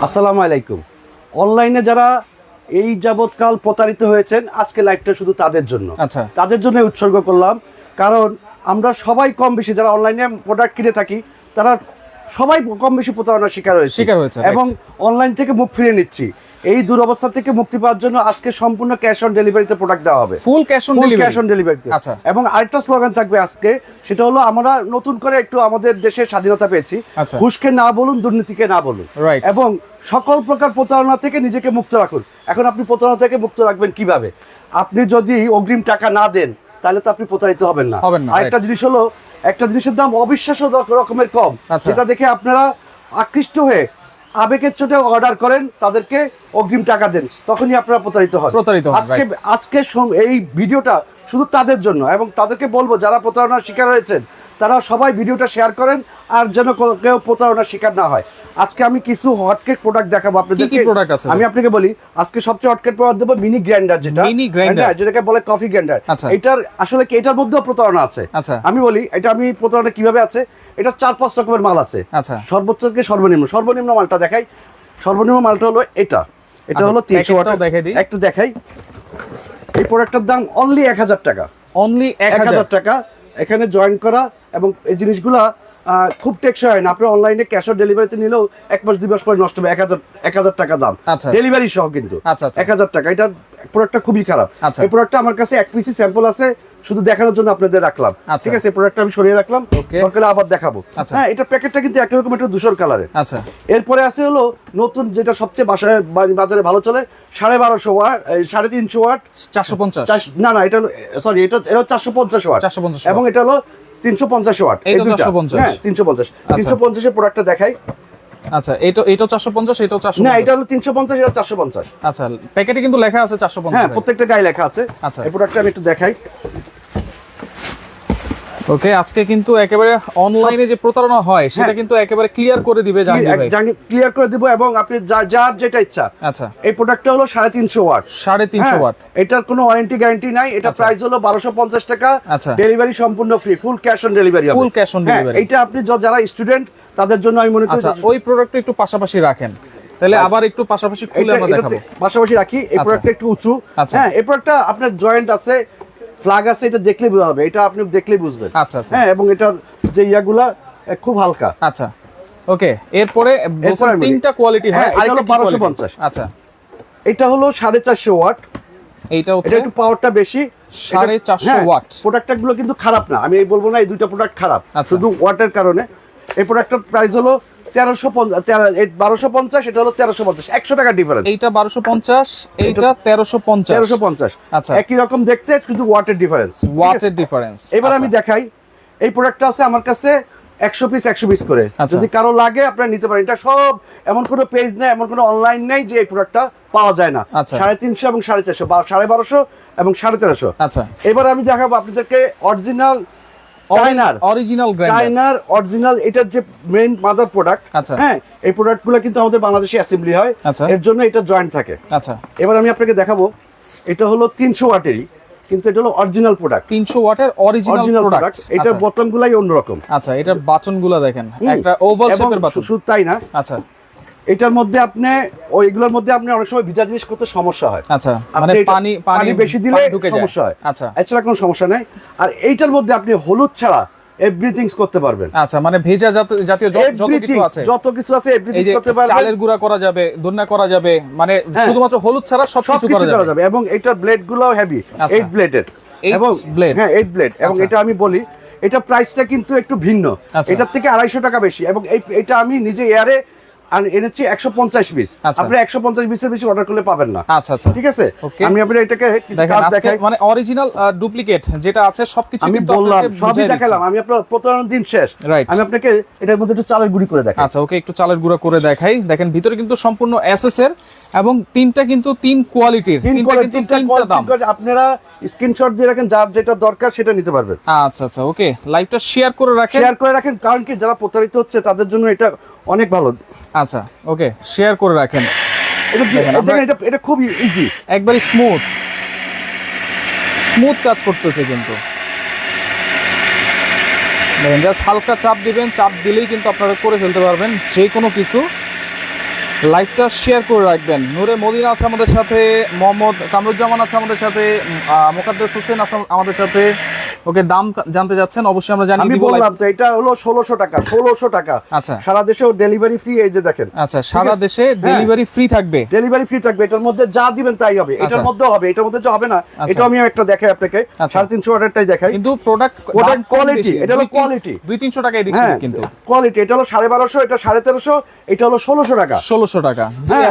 আসসালামু আলাইকুম। অনলাইনে যারা এই যাবৎকাল প্রতারিত হয়েছেন, আজকে লাইভটা শুধু তাদের জন্য। আচ্ছা, তাদের জন্য উৎসর্গ করলাম, কারণ আমরা সবাই কম বেশি যারা অনলাইনে প্রোডাক্ট কিনে থাকি, তারা সবাই কম বেশি প্রতারণার শিকার হয়েছে এবং অনলাইন থেকে মুখ ফিরিয়ে নিচ্ছি। এই দুরবস্থা থেকে মুক্তি পাওয়ার জন্য আজকে সম্পূর্ণ ক্যাশ অন ডেলিভারিতে প্রোডাক্ট দেওয়া হবে, ফুল ক্যাশ অন ডেলিভারিতে। আচ্ছা, এবং আরেকটা স্লোগান থাকবে আজকে, সেটা হলো আমরা নতুন করে একটু আমাদের দেশের স্বাধীনতা পেয়েছি। আচ্ছা, ঘুষকে না বলুন, দুর্নীতিকে না বলুন, এবং সকল প্রকার প্রতারণা থেকে নিজেকে মুক্ত রাখুন। এখন আপনি প্রতারণা থেকে মুক্ত রাখবেন কিভাবে? আপনি যদি অগ্রিম টাকা না দেন, তাহলে তো আপনি প্রতারিত হবেন না। আরেকটা জিনিস হলো, একটা জিনিসের দাম অবিশ্বাস্য রকমের কম, যেটা দেখে আপনারা আকৃষ্ট হয়ে আবেগের চোটে অর্ডার করেন, তাদেরকে অগ্রিম টাকা দেন, তখনই আপনারা প্রতারিত হন। আজকে এই ভিডিওটা শুধু তাদের জন্য, এবং তাদেরকে বলবো যারা প্রতারণার শিকার হয়েছেন তারা সবাই ভিডিওটা শেয়ার করেন, আর যেন কেউ প্রতারণার শিকার না হয়। আজকে আমি কিছু হটকেক প্রোডাক্ট দেখাবো আপনাদেরকে। আমি আপনাকে বলি, আজকে সবচেয়ে হটকেক প্রোডাক্ট দেবো মিনি গ্রাইন্ডার, যেটাকে বলে কফি গ্রাইন্ডার। এটার আসলে কি, এটার মধ্যেও প্রতারণা আছে। আমি বলি, এটা আমি প্রতারণা কিভাবে আছে। এটা 4-5 রকমের মাল আছে। সর্বোচ্চ থেকে সর্বনিম্ন মালটা দেখাই। সর্বনিম্ন মালটা হলো এটা হলো 300 ওয়াট। একটু দেখাই। এই প্রোডাক্টটার দাম অনলি 1000 টাকা। অনলি 1000 টাকা এখানে জয়েন করা, এবং এই জিনিসগুলা খুব টেকসই হয় না। আপনি অনলাইনে ক্যাশ অন ডেলিভারিতে নিলেও 1 মাস 2 মাস পরে নষ্ট হবে। 1000 টাকা দাম, ডেলিভারি সহ কিন্তু 1000 টাকা। এটা প্রোডাক্টটা খুবই খারাপ। এই প্রোডাক্টটা আমার কাছে এক পিসি স্যাম্পল আছে, শুধু দেখানোর জন্য আপনাদের রাখলাম। ঠিক আছে, এই প্রোডাক্টটা আমি সরিয়ে রাখলাম, দরকার আবার দেখাবো। হ্যাঁ, এটা প্যাকেটটা কিন্তু একই রকম, একটু ধূসর কালারের। এরপরে আছে হলো নতুন, যেটা সবচেয়ে বাজারে ভালো চলে, 1250 ওয়াট, 350 ওয়াট, 450। না এটা সরি, এটা 450 ওয়াট, এবং এটা হলো 350 ওয়াট। এই দুটো 350 এর প্রোডাক্টটা দেখাই। আচ্ছা, এটা 450, এটাও 450। না, এটা হলো 350, এটা 450। আচ্ছা, প্যাকেটে কিন্তু লেখা আছে 450। হ্যাঁ, প্রত্যেকটা গায়ে লেখা আছে। আচ্ছা, এই প্রোডাক্টটা আমি একটু দেখাই। ওকে, আজকে কিন্তু একেবারে অনলাইনে যে প্রতারণা হয় সেটা কিন্তু একেবারে ক্লিয়ার করে দিবে জাহাঙ্গীর ভাই। ক্লিয়ার করে দিব, এবং আপনি যার যেটা ইচ্ছা। আচ্ছা, এই প্রোডাক্টটা হলো 350 ওয়াট। 350 ওয়াট। এটার কোনো ওয়ারেন্টি গ্যারান্টি নাই। এটা প্রাইস হলো 1250 টাকা। আচ্ছা, ডেলিভারি সম্পূর্ণ free, full cash on delivery হবে। Full cash on delivery. এটা আপনি যারা স্টুডেন্ট তাদের জন্য আমি মনে করি। আচ্ছা, ওই প্রোডাক্টটা একটু পাশাপাশি রাখেন, তাহলে আবার একটু পাশাপাশি খুলে আমরা দেখাবো। পাশাপাশি রাখি। এই প্রোডাক্টটা একটু উঁচু। হ্যাঁ, এই প্রোডাক্টটা আপনার জয়েন্ট আছে, ফ্ল্যাগ আছে, এটা দেখলে বুঝা হবে, এটা আপনি দেখলেই বুঝবেন। আচ্ছা, হ্যাঁ, এবং এটার যে ইয়াগুলা খুব হালকা। আচ্ছা, ওকে। এরপরে তিনটা কোয়ালিটি হয়। এটা হলো 1250। আচ্ছা, এটা হলো 450 ওয়াট। এইটা হচ্ছে একটু পাওয়ারটা বেশি, 450 ওয়াট। প্রোডাক্টগুলো কিন্তু খারাপ না, আমি এই বলবো না এই দুইটা প্রোডাক্ট খারাপ, শুধু ওয়াটের কারণে। এই প্রোডাক্টের প্রাইস হলো 1250, এটা হলো 1350, 100 টাকা ডিফারেন্স। এইটা 1250, এইটা 1350। আচ্ছা, একই রকম দেখতে, শুধু ওয়াটের ডিফারেন্স। এবার আমি দেখাই। এই প্রোডাক্টটা আছে আমার কাছে 100 পিস করে। যদি কারো লাগে আপনারা নিতে পারেন। এটা সব এমন কোনো পেজ নেই, এমন কোনো অনলাইন নেই যে এই প্রোডাক্টটা পাওয়া যায় না। 350 এবং 450, 1250 এবং 1350। আচ্ছা, এবার আমি দেখাবো আপনাদেরকে অরিজিনাল অরিজিনাল এটার যে মেইন মাদার প্রোডাক্ট। হ্যাঁ, এই প্রোডাক্টগুলো কিন্তু আমাদের বাংলাদেশে অ্যাসেম্বলি হয়, এর জন্য এটা জয়েন্ট থাকে। আচ্ছা, এবার আমি আপনাকে দেখাবো, এটা হলো 300 ওয়াটেরই, কিন্তু এটা হলো অরিজিনাল প্রোডাক্ট। 300 ওয়াটের অরিজিনাল প্রোডাক্ট। এটার বোতামগুলাই অন্যরকম। আচ্ছা, এটার বাটনগুলো দেখেন, একটা ওভাল শেপের বাটন। শুধু তাই না, আচ্ছা, এটার মধ্যে আপনি এগুলোর মধ্যে আপনি অনেক সময় ভিজা জিনিস করতে সমস্যা হয়। আচ্ছা, মানে পানি বেশি দিলে সমস্যা হয়। আচ্ছা, এছাড়া কোনো সমস্যা নাই। আর এইটার মধ্যে আপনি হলুদ ছাড়া এভরিথিংস করতে পারবেন। আচ্ছা, মানে ভেজা জাতীয় যত কিছু আছে এভরিথিংস করতে পারবেন। চালের গুঁড়া করা যাবে, দোনা করা যাবে, মানে শুধুমাত্র হলুদ ছাড়া সবকিছু করা যাবে। এবং এটার ব্লেডগুলোও হেভি, 8 ব্লেডের। এবং হ্যাঁ, 8 ব্লেড। এবং এটা আমি বলি, এটা প্রাইসটা কিন্তু একটু ভিন্ন, এটার থেকে 250 টাকা বেশি। এবং এটা আমি নিজে এয়ারে এনেছি 150 পিস। আপনি 150 পিসের বেশি অর্ডার করলে পাবেন না। আচ্ছা, ঠিক আছে। আমি আপনাদের এটাকে দেখাই, মানে অরিজিনাল ডুপ্লিকেট যেটা আছে সবকিছু আমি বললাম, সবই দেখালাম। আমি আপনার প্রতারণার দিন শেষ। আমি আপনাকে এটার মধ্যে একটু চালের গুঁড়ি করে দেখাই। আচ্ছা, ওকে, একটু চালের গুঁড়া করে দেখাই। দেখেন, ভিতরে কিন্তু সম্পূর্ণ এসএস এর, এবং তিনটা কিন্তু 3 কোয়ালিটির, তিনটা দাম। আপনারা স্ক্রিনশট দিয়ে রাখেন, যার যেটা দরকার সেটা নিতে পারবেন। আচ্ছা, ওকে, লাইভটা শেয়ার করে রাখেন, কারণ কি যারা প্রতারিত হচ্ছে তাদের জন্য এটা অনেক ভালো। আচ্ছা, ওকে, শেয়ার করে রাখেন। এটা খুব ইজি, একবারে স্মুথ কাজ করতেছে কিন্তু। দেখেন, জাস্ট হালকা চাপ দিবেন, চাপ দিলেই কিন্তু আপনারা করে ফেলতে পারবেন যে কোনো কিছু। লাইভটা শেয়ার করে রাখবেন। নূরে মদিনা আছে আমাদের সাথে, মোহাম্মদ কামরুজ্জামান আছে আমাদের সাথে, মোকাদ্দেস হোসেন আছে আমাদের সাথে। ওকে, দাম জানতে যাচ্ছেন, অবশ্যই আমরা জানিয়ে দিব। আমি বললাম তো এটা হলো 1600 টাকা, 1600 টাকা। আচ্ছা, সারা দেশেও ডেলিভারি ফ্রি, এই যে দেখেন। আচ্ছা, সারা দেশে ডেলিভারি ফ্রি থাকবে, ডেলিভারি ফ্রি থাকবে। এটার মধ্যে যা দিবেন তাই হবে, এটার মধ্যেও হবে, এটার মধ্যে যে হবে না এটা আমি একটা দেখাই আপনাকে। 350 অর্ডারটাই দেখাই, কিন্তু প্রোডাক্ট কোয়ালিটি, এটা হলো কোয়ালিটি। 200-300 টাকা এদিক সেদিক, কিন্তু কোয়ালিটি। এটা হলো 1250, এটা 1350, এটা হলো 1600 টাকা। 1600 টাকা।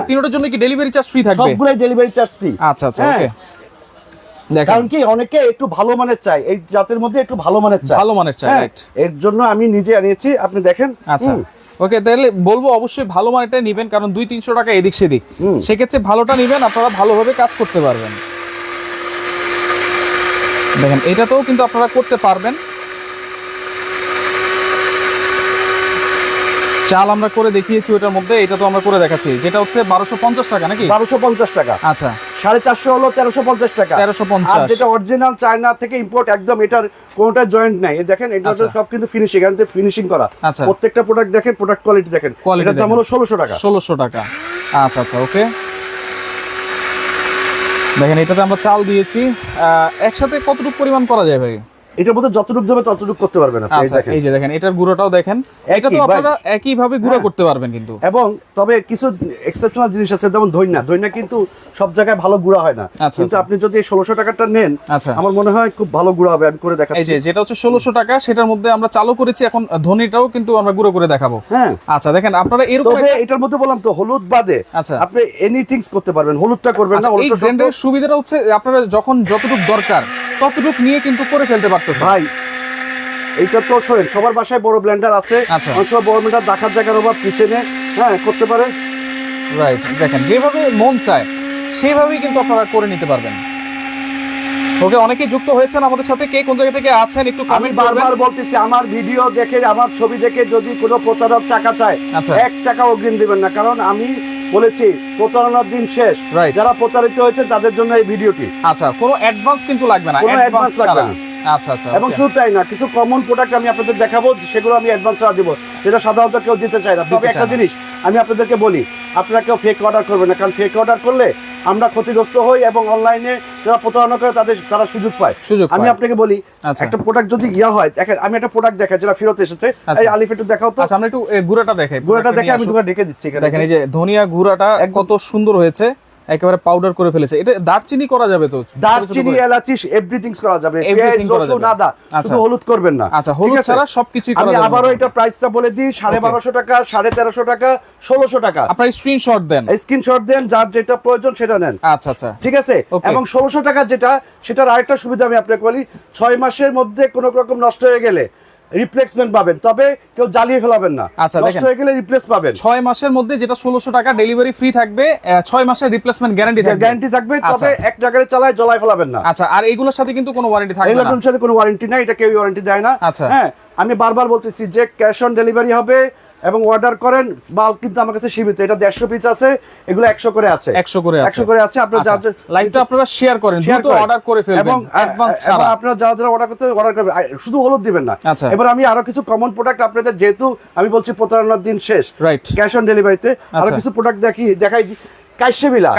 তিনটার জন্য কি ডেলিভারি চার্জ ফ্রি থাকবে? সবগুলাই ডেলিভারি চার্জ ফ্রি। আচ্ছা আচ্ছা, ওকে। কারণ কি অনেকে একটু ভালো মানের চাই, এই জাতের মধ্যে একটু ভালো মানের চাই, ভালো মানের চাই, রাইট। এর জন্য আমি নিজে আনিয়েছি, আপনি দেখেন। আচ্ছা, ওকে, তাহলে বলবো অবশ্যই ভালো মানেরটা নেবেন, কারণ 200-300 টাকা এদিক সেদিক, সেক্ষেত্রে ভালোটা নেবেন, আপনারা ভালোভাবে কাজ করতে পারবেন। দেখেন এটাতেও কিন্তু আপনারা করতে পারবেন। চাল আমরা করে দেখিয়েছি ওটার মধ্যে, এটা তো আমরা করে দেখাচ্ছি, যেটা হচ্ছে 1250 টাকা নাকি? 1250 টাকা। আচ্ছা, 450 হলো 1350 টাকা। 1350। আর যেটা অরিজিনাল চায়না থেকে ইম্পোর্ট, একদম এটার কোনটা জয়েন্ট নাই, এই দেখেন এটা সব কিন্তু ফিনিশিং, এখানে ফিনিশিং করা। প্রত্যেকটা প্রোডাক্ট দেখেন, প্রোডাক্ট কোয়ালিটি দেখেন। এটার দাম হলো 1600 টাকা। 1600 টাকা। আচ্ছা আচ্ছা, ওকে। দেখেন এটাতে আমরা চাল দিয়েছি। একসাথে কতটুকু পরিমাণ করা যায় ভাই? এটার মধ্যে যতটুকু দেবে ততটুকু করতে পারবেন আপনি। আচ্ছা, এই যে দেখেন এটার গুঁড়োটাও দেখেন, এটা তো আপনারা একই ভাবে গুঁড়ো করতে পারবেন কিন্তু। এবং তবে কিছু এক্সেপশনাল জিনিস আছে, যেমন ধইনা কিন্তু সব জায়গায় ভালো গুঁড়া হয় না, কিন্তু আপনি যদি 1600 টাকাটা নেন, আমার মনে হয় খুব ভালো গুঁড়া হবে। আমি করে দেখাচ্ছি। এই যে যেটা হচ্ছে 1600 টাকা, সেটার মধ্যে আমরা চালু করেছি, এখন ধনিটাও কিন্তু আমরা গুঁড়ো করে দেখাবো। হ্যাঁ, আচ্ছা, দেখেন আপনারা এরকম, তবে এটার মধ্যে বললাম তো হলুদ বাদে আপনি এনিথিংস করতে পারবেন, হলুদটা করবেন না। এই ব্লেন্ডারের সুবিধাটা হচ্ছে আপনারা যখন যতটুকু দরকার ততটুকু নিয়ে কিন্তু করে ফেলতে পারতেছেন ভাই। এইটা তো শোনেন, সবার বাসায় বড় ব্লেন্ডার আছে, অনেক সময় বড় ব্লেন্ডার দেখার জায়গার অভাব, কিচেনে করতে পারেন। রাইট, দেখেন যেভাবে মন চায় সেভাবেই কিন্তু আপনারা করে নিতে পারবেন। ওকে, অনেকেই যুক্ত হয়েছেন আমাদের সাথে, কে কোন জায়গা থেকে আছেন একটু কমেন্ট করবেন। আমি বারবার বলতেছি, আমার ভিডিও দেখে, আমার ছবি দেখে যদি কোনো প্রতারক টাকা চায়, 1 টাকা অগ্রিম দিবেন না, কারণ আমি বলেছি প্রতারণার দিন শেষ। যারা প্রতারিত হয়েছে তাদের জন্য এই ভিডিওটি। আচ্ছা, কোনো অ্যাডভান্স কিন্তু লাগবে না, কোনো অ্যাডভান্স লাগবে না। আচ্ছা আচ্ছা, এবং শুধু তাই না, কিছু কমন প্রোডাক্ট আমি আপনাদের দেখাবো, সেগুলো আমি অ্যাডভান্স ছাড়া দিব, যেটা সাধারণত কেউ দিতে চায় না। তবে একটা জিনিস আমি আপনাদেরকে বলি, আপনারা কেউ ফেক অর্ডার করবেন না, কারণ ফেক অর্ডার করলে আমরা ক্ষতিগ্রস্ত হই, এবং অনলাইনে যারা প্রতারণা করে তারা সুযোগ পায়। আমি আপনাকে বলি, একটা প্রোডাক্ট যদি হয়, দেখেন আমি একটা প্রোডাক্ট দেখাই যেটা ফেরত এসেছে, এই আলিফ একটু দেখাও তো। আচ্ছা, আমরা একটু গুঁড়াটা দেখাই। গুঁড়াটা দেখে আমি দুটো ঢেকে দিচ্ছি। দেখেন এই যে ধনিয়া গুঁড়াটা কত সুন্দর হয়েছে, একেবারে পাউডার করে ফেলেছে। এটা দারচিনি করা যাবে তো? দারচিনি, এলাচি, এভরিথিংস করা যাবে, এভরিথিং করা যাবে, নাদা, শুধু হলুদ করবেন না। আচ্ছা, হলুদ ছাড়া সবকিছুই করা যাবে। আমি আবারো এটা প্রাইসটা বলে দিই, 1250 টাকা, 1350 টাকা, 1600 টাকা। আপনারা স্ক্রিনশট দেন, যার যেটা প্রয়োজন সেটা নেন। আচ্ছা আচ্ছা, ঠিক আছে। এবং 1600 টাকা যেটা, সেটার আরেকটা সুবিধা আমি আপনাকে বলি, 6 মাসের মধ্যে কোনো রকম নষ্ট হয়ে গেলে রিপ্লেসমেন্ট পাবেন, তবে কেউ জ্বালিয়ে ফেলাবেন না। আচ্ছা, নষ্ট হয়ে গেলে রিপ্লেস পাবেন। 6 মাসের মধ্যে যেটা 1600 টাকা ডেলিভারি ফ্রি থাকবে, 6 মাসের রিপ্লেসমেন্ট গ্যারান্টি থাকবে, তবে এক জায়গায় চালায় জ্বলাই ফেলাবেন না। আচ্ছা, আর এইগুলোর সাথে কিন্তু কোনো ওয়ারেন্টি থাকবে না। এগুলোর সাথে কোনো ওয়ারেন্টি নাই, এটা কেউ ওয়ারেন্টি দেয় না। আচ্ছা, হ্যাঁ, আমি বারবার বলতেছি যে ক্যাশ অন ডেলিভারি হবে, এবং অর্ডার করেন, মাল কিন্তু আমার কাছে সীমিত। এটা 150 পিস আছে, এগুলো 100 করে আছে, 100 করে আছে। আপনারা লাইভটা আপনারা শেয়ার করেন, দ্রুত অর্ডার করে ফেলবেন, এবং অ্যাডভান্স ছাড়া। আপনারা যারা অর্ডার করবেন, শুধু হলুদ দিবেন না। এবার আমি আরো কিছু কমন প্রোডাক্ট আপনাদের, যেহেতু আমি বলছি প্রতারণার দিন শেষ, রাইট, ক্যাশ অন ডেলিভারিতে আরো কিছু প্রোডাক্ট দেখাই। কাইসেবিলা,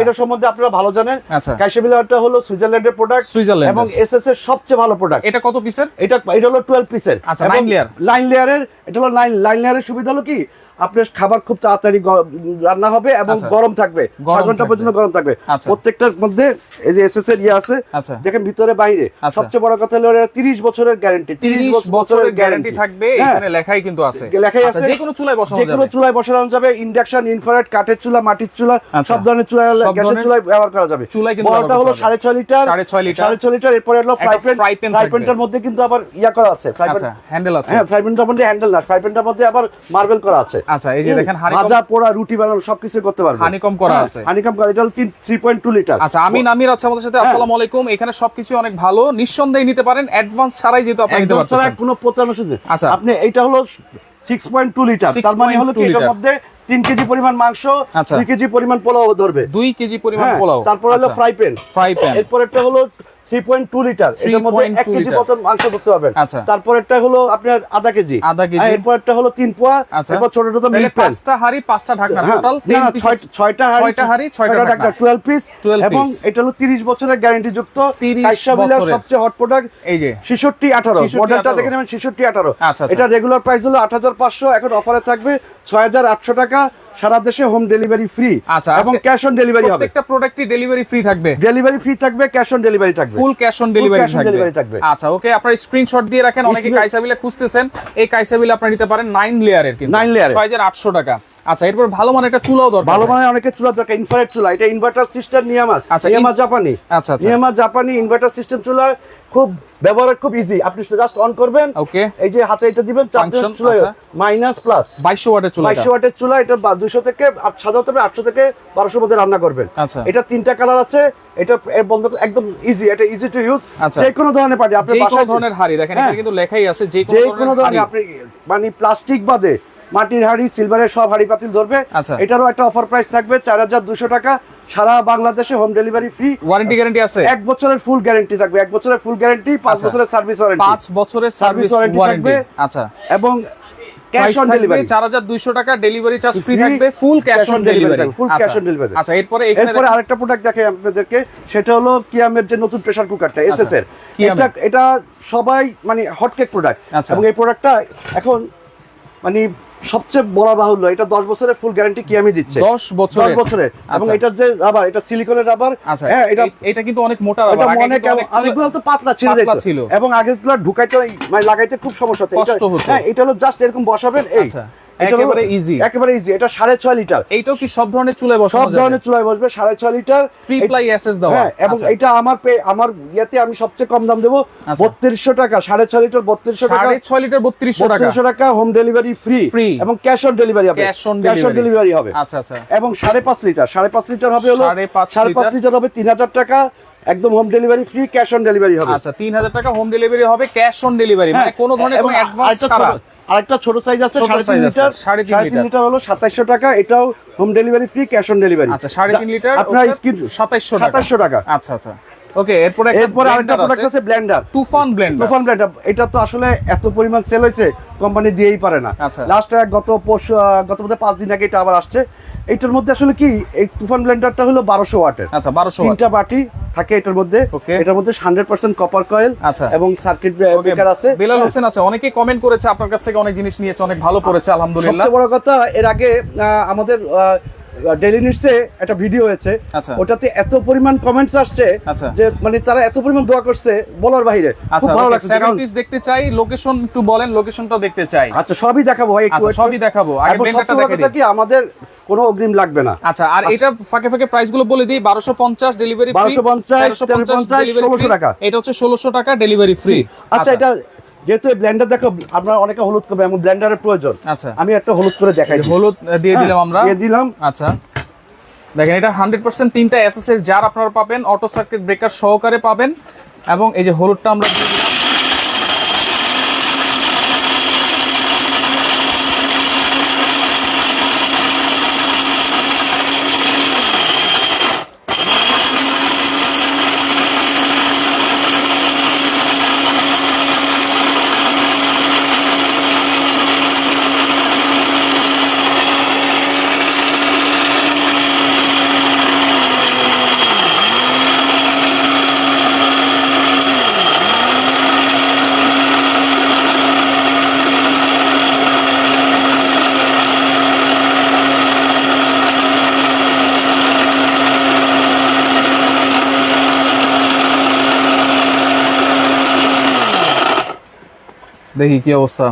এটা সম্বন্ধে আপনারা ভালো জানেন। কাইসেবিলাটা হলো সুইজারল্যান্ডের প্রোডাক্ট, এবং এসএস এর সবচেয়ে ভালো প্রোডাক্ট। এটা কত পিসের? এটা হলো 12 পিসের। আচ্ছা, লাইন লেয়ারের। এটা হলো লাইন লেয়ারের সুবিধা হলো কি, আপনার খাবার খুব তাড়াতাড়ি রান্না হবে, এবং গরম থাকবে, 6 ঘন্টা পর্যন্ত গরম থাকবে। প্রত্যেকটার মধ্যে এই যে এসএস এর আছে, দেখেন ভিতরে বাইরে। সবচেয়ে বড় কথা হলো 30 বছরের গ্যারান্টি, 30 বছরের গ্যারান্টি থাকবে। এখানে লেখাই কিন্তু আছে, যে কোনো চুলায় বসানো যাবে, ইন্ডাকশন, ইনফ্রারেড, কাঠের চুলা, মাটির চুলা, সব ধরনের চুলা, গ্যাসের চুলায় ব্যবহার করা যাবে। বড়টা হলো 6.5 লিটার, 6.5 লিটার। এরপরে হলো ফ্রাই প্যানটার মধ্যে কিন্তু আবার করা আছে, হ্যান্ডেল আছে। হ্যাঁ, ফ্রাই প্যানটার মধ্যে হ্যান্ডেল না, ফ্রাই প্যানটার মধ্যে আবার মার্বেল করা আছে। আচ্ছা, এই যে দেখেন ভাজা, পোড়া, রুটি বানানো সবকিছু করতে পারবেন। হানিকম করা আছে, হানিকম করা। এটা হলো 3.2 লিটার। আচ্ছা, আমির আছে আমাদের সাথে। আসসালামু আলাইকুম। এখানে সবকিছু অনেক ভালো, নিঃসন্দেহে নিতে পারেন, অ্যাডভান্স ছাড়াই যেহেতু আপনি নিতে পারতেছেন, কোনো প্রতারণা শুধু। আচ্ছা, আপনি এটা হলো 6.2 লিটার, তার মানে হলো কি এটার মধ্যে 3 কেজি পরিমাণ মাংস, 2 কেজি পরিমাণ পোলাও ধরবে, 2 কেজি পরিমাণ পোলাও। তারপর হলো ফ্রাই প্যান, এরপর একটা হলো 3.2 লিটার, এটার মধ্যে 1 কেজি মতো মাংস করতে পারবেন। তারপরেরটা হলো আপনার আধা কেজি, এরপরটা হলো 3 পোয়া, এরপর ছোট ছোট মিল্ক প্যান, 5টা হাড়ি 5টা ঢাকনা, টোটাল 10 পিস, 6টা হাড়ি 6টা ঢাকনা, 12 পিস। এবং এটা হলো 30 বছরের গ্যারান্টি যুক্ত কাইসা বিলার সবচেয়ে হট প্রোডাক্ট, এই যে 6618 মডেলটা দেখে নেবেন, 6618। এটা রেগুলার প্রাইস হলো 8500, এখন অফারে থাকবে 6800 টাকা, সারা দেশে হোম ডেলিভারি ফ্রি। এবং ক্যাশ অন ডেলিভারি হবে, প্রত্যেকটা প্রোডাক্টই ডেলিভারি ফ্রি থাকবে, ডেলিভারি ফ্রি থাকবে, ক্যাশ অন ডেলিভারি থাকবে, ফুল ক্যাশ অন ডেলিভারি থাকবে। আচ্ছা ওকে, আপনারা স্ক্রিনশট দিয়ে রাখেন, অনেকে কাইসাবিলা খুঁজতেছেন, এই কাইসাবিলা আপনারা নিতে পারেন 9 লেয়ারের, কিন্তু 9 লেয়ার 6800 টাকা। আচ্ছা এরপর ভালো মানের একটা চুলাও দরকার, ভালো মানের অনেকের চুলা দরকার, ইনফ্রারেড চুলা, এটা ইনভার্টার সিস্টেম নিয়ামা, নিয়ামা জাপানি, নিয়ামা জাপানি ইনভার্টার সিস্টেম চুলা, খুব ব্যবহার খুব ইজি, আপনি জাস্ট অন করবেন, ওকে এই যে হাতে এটা দিবেন, চাপ দিবেন, চুলা মাইনাস প্লাস 2200 ওয়াটের চুলা, 2200 ওয়াটের চুলা, এটা 200 থেকে সাধারণত 800 থেকে 1200 মধ্যে রান্না করবেন। এটা 3টা কালার আছে, এটা বন্ধ একদম ইজি, এটা ইজি টু ইউজ, যে কোনো ধরনের পার্টি আপনি যে কোনো ধরনের হাড়ি, দেখেন এটা কিন্তু লেখাই আছে যে কোনো ধরনের, আপনি মানে প্লাস্টিক বাদে মাটির হাড়ি, সিলভারের সব হাড়ি পাতিল ধরবে। এটারও একটা অফার প্রাইস থাকবে 4200 টাকা, সারা বাংলাদেশে home delivery free, warranty guarantee আছে, 1 বছরের ফুল গ্যারান্টি থাকবে, 1 বছরের ফুল গ্যারান্টি, 5 বছরের সার্ভিস ওয়ারেন্টি, 5 বছরের সার্ভিস ওয়ারেন্টি থাকবে। আচ্ছা এবং ক্যাশ অন ডেলিভারি 4200 টাকা, ডেলিভারি চার্জ ফ্রি থাকবে, ফুল cash on delivery, full cash on delivery. আচ্ছা এরপরে আরেকটা প্রোডাক্ট দেখাই আপনাদেরকে, সেটা হলো কিয়ামের যে নতুন প্রেসার কুকারটা এসএস এর, এটা সবাই মানে হটকেক প্রোডাক্ট, এবং এই প্রোডাক্টটা এখন মানে সবচেয়ে বড় বাহুল্য, এটা 10 বছরের ফুল গ্যারান্টি কি আমি দিচ্ছে, 10 বছরের। এবং এটার যে রাবার, এটা সিলিকনের রাবার, হ্যাঁ এটা কিন্তু অনেক মোটা রাবার, আগেগুলো তো পাতলা ছিল, এবং আগেরগুলো ঢুকাইতে মানে লাগাইতে খুব সমস্যা হতো, হ্যাঁ এটা হলো জাস্ট এরকম বসাবেন, এই একেবারে ইজি, একেবারে ইজি। এটা 6.5 লিটার, এইটাও কি সব ধরনের চুলায় বসানো যাবে? সব ধরনের চুলায় বসবে, 6.5 লিটার, 3 প্লাই এসএস দাও। হ্যাঁ, এবং এটা আমার ইয়াতে আমি সবচেয়ে কম দাম দেব 3200 টাকা, 6.5 লিটার 3200 টাকা, 6.5 লিটার 3200 টাকা, হোম ডেলিভারি ফ্রি, এবং ক্যাশ অন ডেলিভারি হবে, ক্যাশ অন ডেলিভারি হবে। আচ্ছা আচ্ছা, এবং 5.5 লিটার হবে হলো 5.5 লিটার হবে 3000 টাকা, একদম home delivery free, cash on delivery হবে। আচ্ছা 3000 টাকা হোম ডেলিভারি হবে, ক্যাশ অন ডেলিভারি, মানে কোনো ধরনের কোনো অ্যাডভান্স ছাড়া। আরেকটা ছোট সাইজ আছে 3.5 লিটার হলো 2700 টাকা, এটাও home delivery free, cash on delivery. আচ্ছা 3.5 লিটার আপনার স্ক্রিন 2700 টাকা। আচ্ছা আচ্ছা ওকে, এরপরে আরেকটা প্রোডাক্ট আছে ব্লেন্ডার, তুফান ব্লেন্ডার। এটা তো আসলে এত পরিমাণ সেল হয়েছে, কোম্পানি দিয়েই পারে না। লাস্ট গত 5 দিন আগে এটা আবার আসছে। এটার মধ্যে আসলে কি, এই তুফান ব্লেন্ডারটা হলো 1200 ওয়াটের, আচ্ছা 1200 ওয়াট, 3টা বাটি থাকে এটার মধ্যে, এটার মধ্যে 100% কপার কয়েল এবং সার্কিট ব্রেকার আছে। বেলাল হোসেন আছে, অনেকে কমেন্ট করেছে আপনার কাছ থেকে, অনেক জিনিস নিয়েছে, অনেক ভালো পড়েছে আলহামদুলিল্লাহ। সবচেয়ে বড় কথা, এর আগে আমাদের ডেইলি নিউজে একটা ভিডিও হয়েছে, ওটাতে এত পরিমাণ কমেন্টস আসছে যে মানে তারা এত পরিমাণ দোয়া করছে বলার বাইরে, খুব ভালো লাগছে। 70s দেখতে চাই, লোকেশন একটু বলেন, লোকেশনটা দেখতে চাই। আচ্ছা সবই দেখাবো ভাই, একটু সবই দেখাবো, আগে ব্লেন্ডারটা দেখাই দিই। কি আমাদের কোনো অগ্রিম লাগবে না। আচ্ছা আর এটা ফাঁকে ফাঁকে প্রাইস গুলো বলে দিই, 1250 ডেলিভারি ফ্রি, 1250 টাকা, এটা হচ্ছে 1600 টাকা ডেলিভারি ফ্রি। আচ্ছা এটা যেহেতু ব্লেন্ডার দেখো, আপনারা অনেকে হলুদ করবে, এবং ব্লেন্ডারের প্রয়োজন, আচ্ছা আমি একটা হলুদ করে দেখাই, হলুদ দিয়ে দিলাম আমরা, দিয়ে দিলাম। আচ্ছা দেখেন এটা 100% 3টা এসএস এর জার আপনারা পাবেন, অটো সার্কিট ব্রেকার সহকারে পাবেন, এবং এই যে হলুদটা আমরা দিয়ে দিলাম। দেখি কি অবস্থা,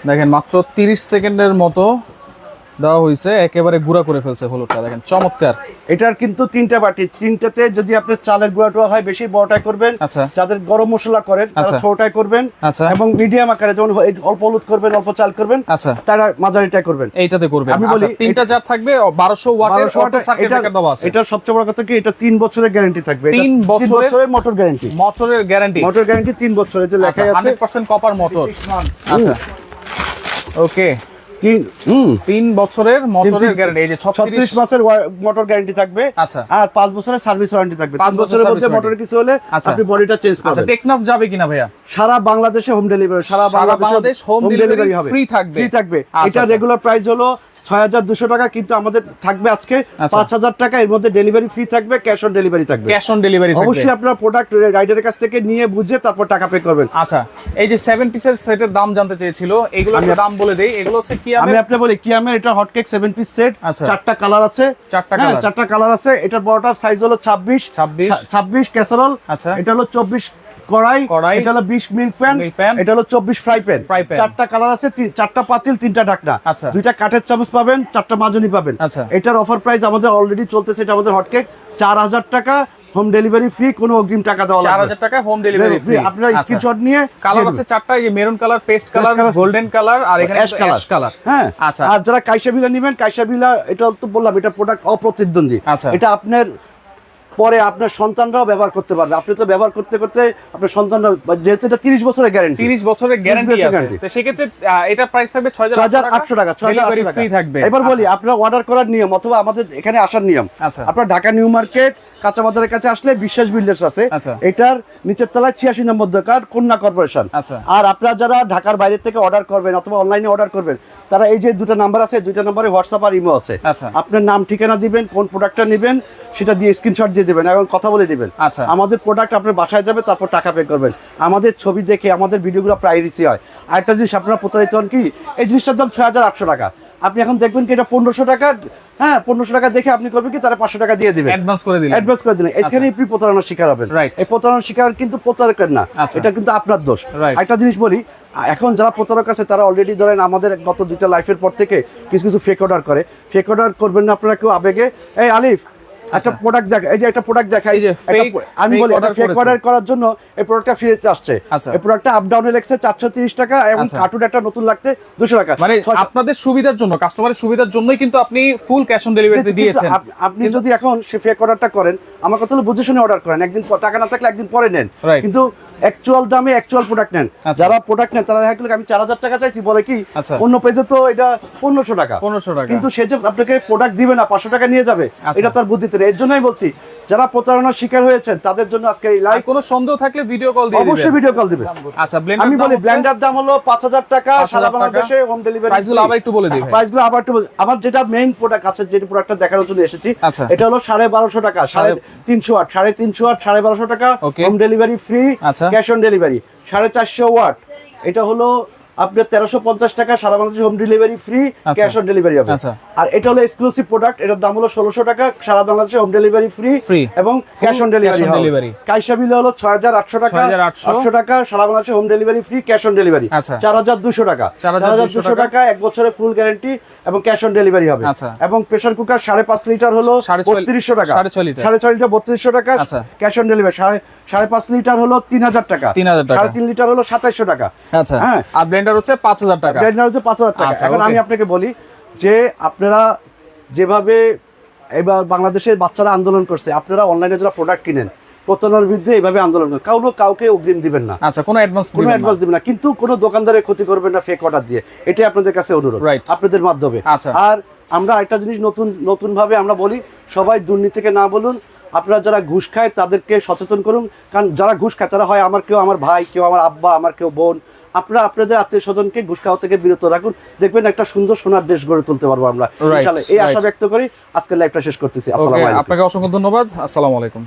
দেখেন মাত্র 30 সেকেন্ডের মতো দেওয়া হয়েছে, একেবারে গুঁড়া করে ফেলছে হলুদটা, দেখেন চমৎকার। এটার কিন্তু 3টা বাটি, 3টাতে যদি আপনার চালের গুঁড়াটা হয় বেশি বড়টাই করবেন, যাদের গরম মশলা করেন তারা ছোটটাই করবেন, এবং মিডিয়াম আকারে যেমন অল্প হলুদ করবেন, অল্প চাল করবেন, তারা মাঝারিটাই করবেন, এইটাতে করবেন। আমি বলি 3টা জার থাকবে 1200 ওয়াটের অটো সার্কিট ব্রেকার দেওয়া আছে। এটা সবচেয়ে বড় কথা কি, এটা 3 বছরের গ্যারান্টি থাকবে, 3 বছরের মোটর গ্যারান্টি, মোটর গ্যারান্টি 3 বছরের, যে লেখা আছে 100% কপার মোটর। আচ্ছা ওকে 3 বছরের মোটরের গ্যারান্টি, এই যে 36 মাসের মোটর গ্যারান্টি থাকবে। আচ্ছা, আর 5 বছরের সার্ভিস ওয়ারেন্টি থাকবে। 5 বছরের মধ্যে মোটরে কিছু হলে আপনি বডিটা চেঞ্জ করবেন। আচ্ছা, টেকনাফ যাবে কিনা ভাইয়া? সারা বাংলাদেশে হোম ডেলিভারি, সারা বাংলাদেশ হোম ডেলিভারি হবে, ফ্রি থাকবে। এটা রেগুলার প্রাইস হলো 6200 টাকা, কিন্তু আমাদের থাকবে আজকে 5000 টাকা। এর মধ্যে ডেলিভারি ফ্রি থাকবে, ক্যাশ অন ডেলিভারি থাকবে। ক্যাশ অন ডেলিভারি থাকবে। অবশ্যই আপনারা প্রোডাক্ট রাইডারের কাছ থেকে নিয়ে বুঝে তারপর টাকা পে করবেন। আচ্ছা, এই যে 7 পিসের সেটের দাম জানতে চেয়েছিল, এগুলোর দাম বলে দেই। এগুলো হচ্ছে কিয়ামের, আমি আপনাকে বলি কিয়ামের এটা হটকেক 7 পিস সেট, 4টা কালার আছে। 4টা কালার আছে। এটার বড়টার সাইজ হলো 26 ক্যাসারোল। আচ্ছা, এটা হলো 24 কড়াই, এটা হলো 20 মিল্ক প্যান, এটা হলো 24 ফ্রাই প্যান। 4টা কালার আছে, 4টা পাতিল, 3টা ঢাকনা, 2টা কাঠের চামচ পাবেন, 4টা মাজনি পাবেন। এটার অফার প্রাইস আমাদের অলরেডি চলতেছে, এটা আমাদের হটকেক 4000 টাকা, হোম ডেলিভারি ফ্রি, কোনো অগ্রিম টাকা দেওয়া লাগবে না। 4000 টাকা হোম ডেলিভারি ফ্রি। আপনারা স্ক্রিনশট নিয়ে, কালার আছে 4টা, এই যে maroon colour, paste colour, golden colour, আর এখানে অ্যাশ কালার। হ্যাঁ, আচ্ছা। আর যারা কাইসাবিলা নেবেন, কাইসাবিলা এটা তো বললাম, এটা প্রোডাক্ট অপ্রতিদ্বন্দ্বী। এটা আপনার পরে আপনার সন্তানরাও ব্যবহার করতে পারবে। আপনি তো ব্যবহার করতে করতে আপনার সন্তানরা, যেহেতু এটা 30 বছরের গ্যারান্টি, 30 বছরের গ্যারান্টি আছে, তো সেক্ষেত্রে এটা প্রাইস থাকবে 6800 টাকা, ডেলিভারি ফ্রি থাকবে। এবার বলি আপনারা অর্ডার করার নিয়ম অথবা আমাদের এখানে আসার নিয়ম। আপনারা ঢাকা নিউ মার্কেট কাঁচা বাজারের কাছে আসলে বিশ্বাস বিল্ডার্স আছে, এটার নিচের তলায় 86 নম্বর দোকান, কন্যা কর্পোরেশন। আর আপনারা যারা ঢাকার বাইরে থেকে অর্ডার করবেন অথবা অনলাইনে অর্ডার করবেন, তারা এই যে 2টা নাম্বার আছে, 2টা নম্বরে হোয়াটসঅ্যাপ আর ইমো আছে। আপনার নাম ঠিকানা দিবেন, কোন প্রোডাক্টটা নেবেন সেটা দিয়ে স্ক্রিনশট দিয়ে দিবেন এবং কথা বলে দিবেন। আমাদের প্রোডাক্ট আপনার বাসায় যাবে, তারপর টাকা পে করবেন। আমাদের ছবি দেখে আমাদের ভিডিওগুলো প্রাইভেসি হয়। আরেকটা জিনিস আপনারা প্রতারিত হন কি, এই জিনিসটার দাম 6800 টাকা, আপনি এখন দেখবেন কি এটা 1500 টাকা। হ্যাঁ, 1500 টাকা দেখে আপনি করবেন কি, তারা 500 টাকা দিয়ে দিবেন, অ্যাডভান্স করে দিলেন। এখানে আপনি প্রতারণার শিকার হবেন। এই প্রতারণার শিকার কিন্তু প্রতারকের না, এটা কিন্তু আপনার দোষ। একটা জিনিস বলি, এখন যারা প্রতারক আছে তারা অলরেডি ধরেন আমাদের গত 2টা লাইফের পর থেকে কিছু ফেক অর্ডার করে। ফেক অর্ডার করবেন না আপনারা কেউ আবেগে। এই আলিফ, আচ্ছা প্রোডাক্ট দেখা, এই যে একটা প্রোডাক্ট দেখাই, আমি বলি ফেক অর্ডার করার জন্য এই প্রোডাক্টটা ফ্রিতে আসছে। এই প্রোডাক্টটা আপ ডাউনে লেখছে 430 টাকা এবং কার্টুন একটা নতুন লাগতে 200 টাকা। মানে আপনাদের সুবিধার জন্য, কাস্টমারের সুবিধার জন্যই কিন্তু আপনি ফুল ক্যাশ অন ডেলিভারিতে দিয়েছেন। আপনি যদি এখন সে ফেক অর্ডারটা করেন, আমার কথা হলো বুঝে শুনে অর্ডার করেন, একদিন টাকা না থাকলে একদিন পরে নেন, কিন্তু অ্যাকচুয়াল দামে অ্যাকচুয়াল প্রোডাক্ট নেন। যারা প্রোডাক্ট নেন তারা দেখা গেল আমি 4000 টাকা চাইছি, বলে কি অন্য পেজে তো এটা 1500 টাকা, কিন্তু সে যে আপনাকে প্রোডাক্ট দিবে না, 500 টাকা নিয়ে যাবে, এটা তার বুদ্ধিতে নেই। এর জন্যই বলছি যারা প্রতারণার শিকার হয়েছেন তাদের জন্য আজকে এই লাইভ। কোনো সন্দেহ থাকলে ভিডিও কল দিয়ে দিবেন, অবশ্যই ভিডিও কল দিবেন। আচ্ছা, ব্লেন্ডার আমি বলি ব্লেন্ডার দাম হলো 5000 টাকা, সারা বাংলাদেশে হোম ডেলিভারি। প্রাইসগুলো আবার একটু বলে দিই ভাই। প্রাইসগুলো আবার একটু বলি। আমার যেটা মেইন প্রোডাক্ট আছে, যে প্রোডাক্টটা দেখানোর জন্য এসেছি, এটা হলো 1250 টাকা, 350 ওয়াট, 1250 টাকা, home delivery free, cash on delivery. 450 watt, এটা হলো আপনার 1350 টাকা, সারা বাংলাদেশে home delivery free, cash on delivery হবে। আর এটা হলো এক্সক্লুসিভ প্রোডাক্ট, এটার দাম হলো 1600 টাকা, সারা বাংলাদেশে হোম ডেলিভারি ফ্রি এবং ক্যাশ অন ডেলিভারি হবে। কাইসা বিল হলো 6800 টাকা, 800 টাকা, সারা বাংলাদেশে home delivery free, cash on delivery. 4200 টাকা, 4200 টাকা, 1 বছরের ফুল গ্যারান্টি এবং ক্যাশ অন ডেলিভারি হবে। এবং প্রেসার কুকার 5.5 লিটার হলো 3200 টাকা, 6.5 লিটার 3200 টাকা, ক্যাশ অন ডেলিভারি। 5.5 লিটার হলো 3000 টাকা, 3.5 লিটার হলো 2700 টাকা। হ্যাঁ, আর ব্লেন্ডার হচ্ছে 5000 টাকা, ব্লেন্ডার হচ্ছে 5000 টাকা। এখন আমি আপনাকে বলি যে আপনারা যেভাবে এবার বাংলাদেশের বাচ্চারা আন্দোলন করছে, আপনারা অনলাইনে যারা প্রোডাক্ট কিনেন প্রতারণার বিরুদ্ধে এইভাবে আন্দোলন করেন, কাউকে অগ্রিম দিবেন না। আচ্ছা, কোনো অ্যাডভান্স দিবেন না, কিন্তু কোনো দোকানদারের ক্ষতি করবেন না ফেক অর্ডার দিয়ে। এটাই আপনাদের কাছে অনুরোধ, আপনাদের মাধ্যমে। আর আমরা একটা জিনিস নতুন ভাবে আমরা বলি, সবাই দুর্নীতিকে না বলুন। আপনারা যারা ঘুষ খায় তাদেরকে সচেতন করুন, কারণ যারা ঘুষ খায় তারা হয় আমার কেউ আমার ভাই, কেউ আমার আব্বা, আমার কেউ বোন। আপনারা আপনাদের আত্মীয় স্বজনকে ঘুষ খাওয়া থেকে বিরত রাখুন, দেখবেন একটা সুন্দর সোনার দেশ গড়ে তুলতে পারবো আমরা ইনশাআল্লাহ। এই আশা ব্যক্ত করি আজকের লাইভটা শেষ করতেছি। আসসালামু আলাইকুম। আপনাকে অসংখ্য ধন্যবাদ। আসসালামু আলাইকুম।